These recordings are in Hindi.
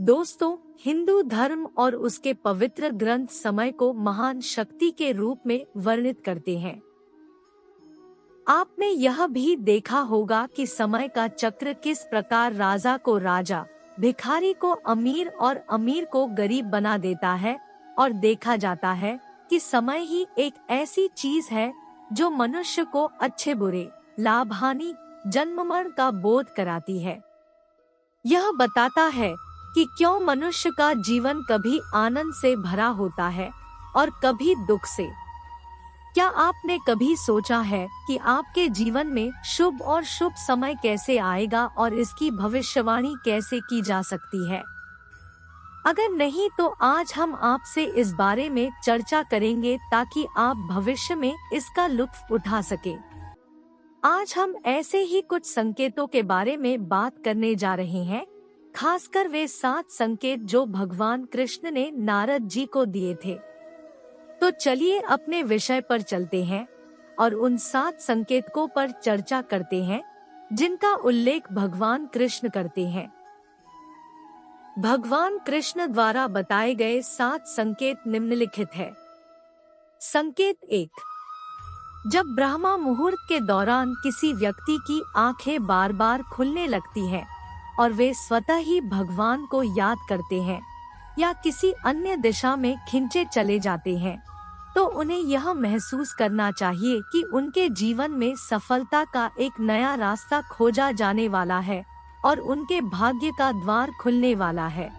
दोस्तों, हिंदू धर्म और उसके पवित्र ग्रंथ समय को महान शक्ति के रूप में वर्णित करते हैं। आपने यह भी देखा होगा कि समय का चक्र किस प्रकार राजा को राजा, भिखारी को अमीर और अमीर को गरीब बना देता है, और देखा जाता है कि समय ही एक ऐसी चीज है जो मनुष्य को अच्छे बुरे, लाभ हानि, जन्म मरण का बोध कराती है। यह बताता है कि क्यों मनुष्य का जीवन कभी आनंद से भरा होता है और कभी दुख से। क्या आपने कभी सोचा है कि आपके जीवन में शुभ और शुभ समय कैसे आएगा और इसकी भविष्यवाणी कैसे की जा सकती है? अगर नहीं तो आज हम आपसे इस बारे में चर्चा करेंगे ताकि आप भविष्य में इसका लुत्फ उठा सके। आज हम ऐसे ही कुछ संकेतों के बारे में बात करने जा रहे हैं, खासकर वे 7 संकेत जो भगवान कृष्ण ने नारद जी को दिए थे। तो चलिए अपने विषय पर चलते हैं और उन 7 संकेतों पर चर्चा करते हैं जिनका उल्लेख भगवान कृष्ण करते हैं। भगवान कृष्ण द्वारा बताए गए 7 संकेत निम्नलिखित है। संकेत 1। जब ब्रह्मा मुहूर्त के दौरान किसी व्यक्ति की आंखें बार बार खुलने लगती हैं और वे स्वतः ही भगवान को याद करते हैं या किसी अन्य दिशा में खिंचे चले जाते हैं, तो उन्हें यह महसूस करना चाहिए कि उनके जीवन में सफलता का एक नया रास्ता खोजा जाने वाला है और उनके भाग्य का द्वार खुलने वाला है।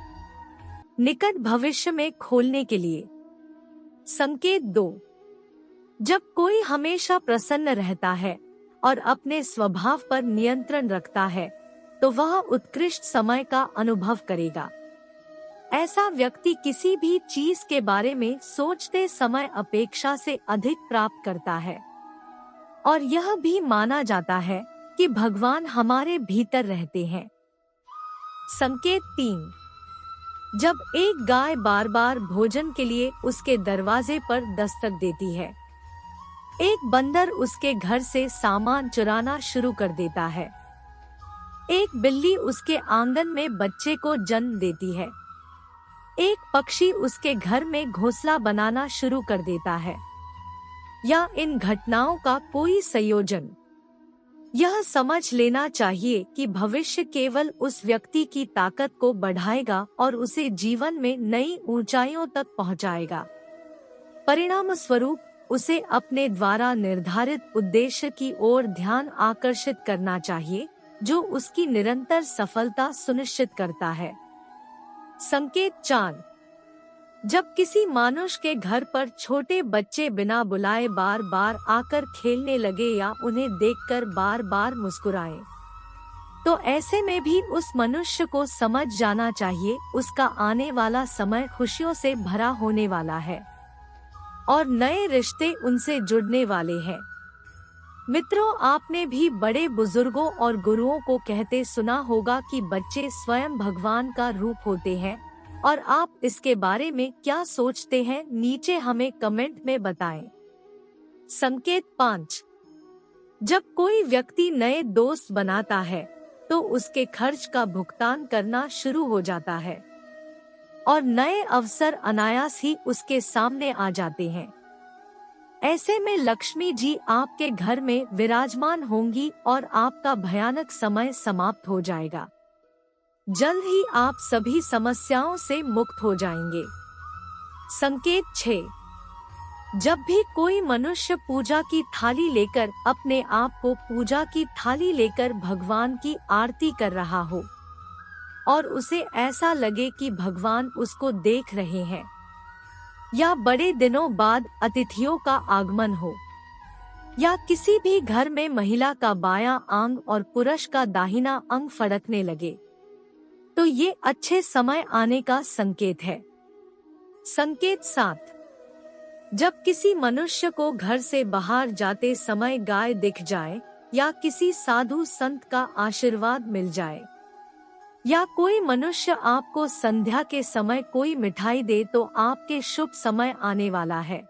निकट भविष्य में खोलने के लिए। संकेत 2। जब कोई हमेशा प्रसन्न रहता है और अपने स्वभाव पर नियंत्रण रखता है, तो वह उत्कृष्ट समय का अनुभव करेगा। ऐसा व्यक्ति किसी भी चीज के बारे में सोचते समय अपेक्षा से अधिक प्राप्त करता है, और यह भी माना जाता है कि भगवान हमारे भीतर रहते हैं। संकेत 3। जब एक गाय बार बार भोजन के लिए उसके दरवाजे पर दस्तक देती है, एक बंदर उसके घर से सामान चुराना शुरू कर देता है, एक बिल्ली उसके आंगन में बच्चे को जन्म देती है, एक पक्षी उसके घर में घोंसला बनाना शुरू कर देता है, या इन घटनाओं का कोई संयोजन, यह समझ लेना चाहिए कि भविष्य केवल उस व्यक्ति की ताकत को बढ़ाएगा और उसे जीवन में नई ऊंचाइयों तक पहुंचाएगा। परिणाम स्वरूप उसे अपने द्वारा निर्धारित उद्देश्य की ओर ध्यान आकर्षित करना चाहिए, जो उसकी निरंतर सफलता सुनिश्चित करता है। संकेत 4। जब किसी मनुष्य के घर पर छोटे बच्चे बिना बुलाए बार बार आकर खेलने लगे या उन्हें देखकर बार बार मुस्कुराएं, तो ऐसे में भी उस मनुष्य को समझ जाना चाहिए उसका आने वाला समय खुशियों से भरा होने वाला है और नए रिश्ते उनसे जुड़ने वाले हैं। मित्रों, आपने भी बड़े बुजुर्गों और गुरुओं को कहते सुना होगा कि बच्चे स्वयं भगवान का रूप होते हैं, और आप इसके बारे में क्या सोचते हैं नीचे हमें कमेंट में बताएं। संकेत 5। जब कोई व्यक्ति नए दोस्त बनाता है तो उसके खर्च का भुगतान करना शुरू हो जाता है और नए अवसर अनायास ही उसके सामने आ जाते हैं। ऐसे में लक्ष्मी जी आपके घर में विराजमान होंगी और आपका भयानक समय समाप्त हो जाएगा। जल्द ही आप सभी समस्याओं से मुक्त हो जाएंगे। संकेत 6। जब भी कोई मनुष्य पूजा की थाली लेकर अपने आप को पूजा की थाली लेकर भगवान की आरती कर रहा हो और उसे ऐसा लगे कि भगवान उसको देख रहे हैं, या बड़े दिनों बाद अतिथियों का आगमन हो, या किसी भी घर में महिला का बायां अंग और पुरुष का दाहिना अंग फड़कने लगे, तो ये अच्छे समय आने का संकेत है। संकेत 7। जब किसी मनुष्य को घर से बाहर जाते समय गाय दिख जाए, या किसी साधु संत का आशीर्वाद मिल जाए, या कोई मनुष्य आपको संध्या के समय कोई मिठाई दे, तो आपके शुभ समय आने वाला है।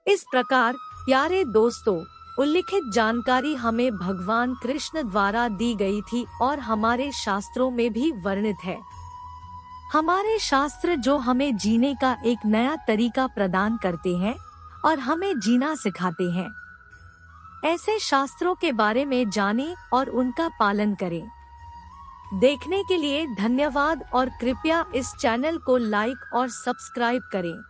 इस प्रकार प्यारे दोस्तों, उल्लिखित जानकारी हमें भगवान कृष्ण द्वारा दी गई थी और हमारे शास्त्रों में भी वर्णित है। हमारे शास्त्र जो हमें जीने का एक नया तरीका प्रदान करते हैं और हमें जीना सिखाते हैं। ऐसे शास्त्रों के बारे में जानें और उनका पालन करें। देखने के लिए धन्यवाद और कृपया इस चैनल को लाइक और सब्सक्राइब करें।